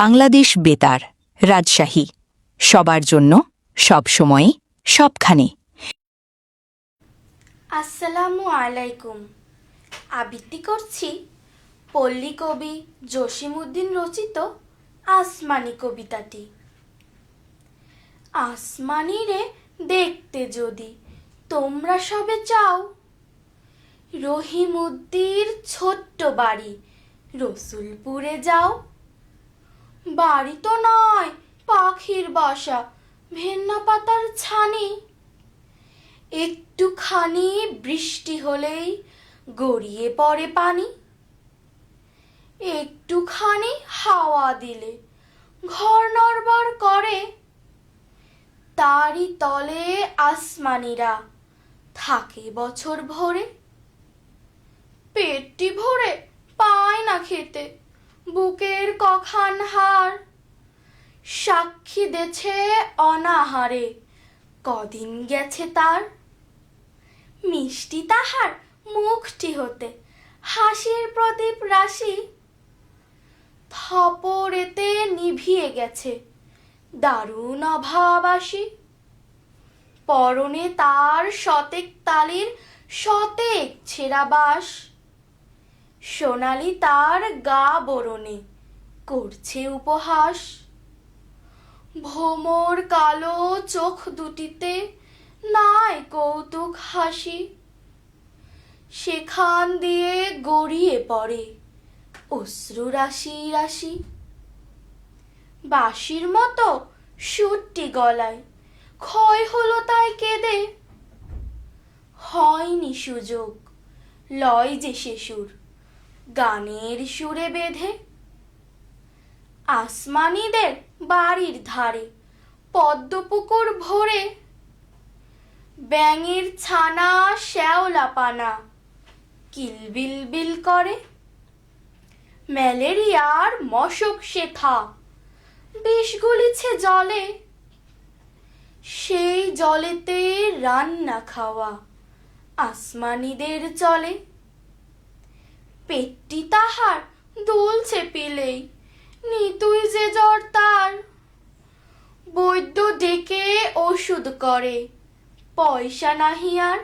বাংলাদেশ বেতার, রাজশাহী, সবার জন্য, সব সময়, সবখানে। আসসালামু আলাইকুম। আবৃত্তি করছি পল্লী কবি জসিমউদ্দিন রচিত আসমানি কবিতাটি। আসমানি রে দেখতে যদি তোমরা সবে চাও, রহিমউদ্দির ছোট্ট বাড়ি রসুলপুরে যাও। বাড়ি তো নয়, পাখির বাসা, ভেন্না পাতার ছানি। একটুখানি বৃষ্টি হলেই গড়িয়ে পড়ে পানি। একটুখানি হাওয়া দিলে ঘর নড়বড় করে। তারই তলে আসমানিরা থাকে বছর ভরে। পেটটি ভরে পায় না খেতে, বুকের কখান হাড় সাক্ষী দেছে অনাহারে কদিন গেছে তার। মিষ্টি তাহার মুখটি হতে হাসির প্রদীপ রাশি, থপরেতে নিভিয়ে গেছে দারুণ অভাবাসী। পরনে তার শতেক তালির শতেক ছেঁড়া বাস, সোনালি তার গা বরণে করছে উপহাস। ভোমর কালো চোখ দুটিতে নাই কৌতুক হাসি, সেখান দিয়ে গড়িয়ে পড়ে অশ্রু রাশি রাশি। বাঁশির মতো সুরটি গলায় ক্ষয় হলো তাই কেঁদে, হয়নি সুযোগ লয় যে সে সুর গানের সুরে বেঁধে। আসমানিদের বাড়ির ধারে পদ্মপুকুর ভরে, ব্যাঙের ছানা শ্যাওলা পানা কিলবিলবিল করে। ম্যালেরিয়ার মশক শেথা বিষ গুলিছে জলে, সেই জলেতে রান্না খাওয়া আসমানিদের চলে। পেটটি তাহার দুলছে পিলেই নিতুই যে জ্বর তার, বৈদ্য ডেকে ওষুধ করে পয়সা নাহি আর।